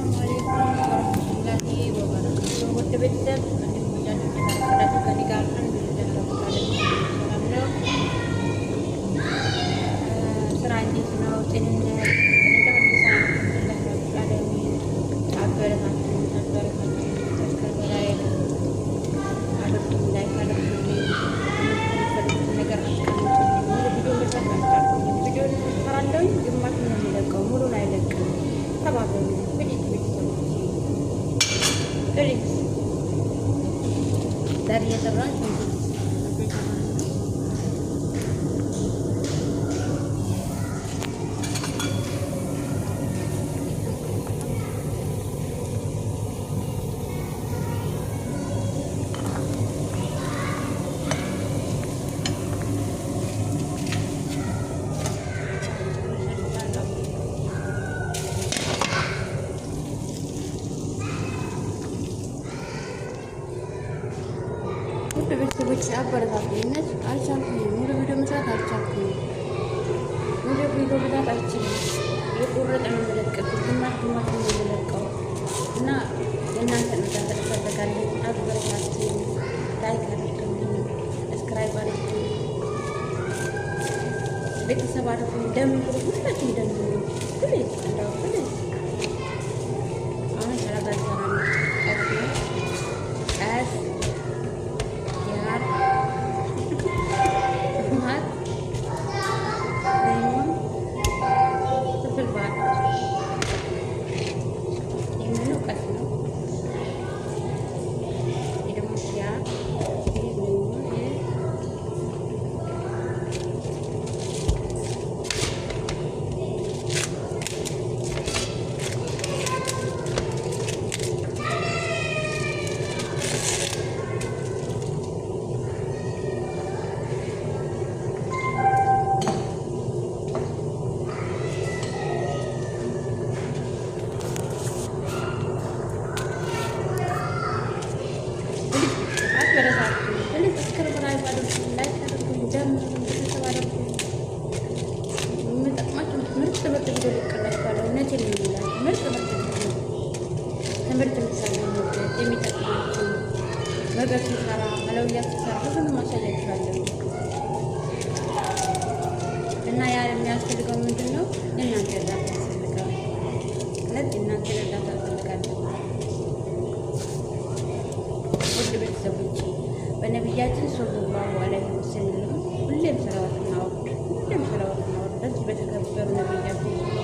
warahmatullahi wabarakatuh. Buat ቤተሰብ እንደምትወዳችሁ ከተረዳችሁ ከኔ ጋር አልሐምዱሊላህ ስራ እንዴት ነው? ጤንነት dari terang ቤተሰቦች አበረታቱኝ። አልቻልኩኝም። ሙሉ ቪዲዮ መስራት አልቻልኩኝም። ሙሉ ቪዲዮ መስራት አልችልም። የቆረጠ ነው የምለቀው፣ ግማሽ ግማሽ ነው የምለቀው እና የእናንተን እርዳታ እፈልጋለሁ። አበረታቱኝ። ላይክ አድርጉልኝ፣ ሰብስክራይብ አድርጉልኝ፣ ቤተሰብ አድርጉኝ። ደምሩ፣ ሁላችሁም ደምሩ። ፕሊዝ እንደው ፕሊዝ አሁን ሰላሳ ሰራ ነው ቀስ ትምህርት የምትሰሩት የሚጠቅማችሁ ነገር ሲሰራ መለውያ ሲሰራ ሁሉንም አሳያችኋለሁ እና ያ የሚያስፈልገው ምንድን ነው? የእናንተ እርዳታ ያስፈልጋል። ስለዚህ እናንተ እርዳታ ያስፈልጋለሁ። ውድ ቤተሰቦች በነቢያችን ሰለላሁ ዐለይሂ ወሰለም ሁሌም ሰላዋት እናወርድ፣ ሁሌም ሰላዋት እናወርድ። በዚህ በተከበሩ ነቢያችን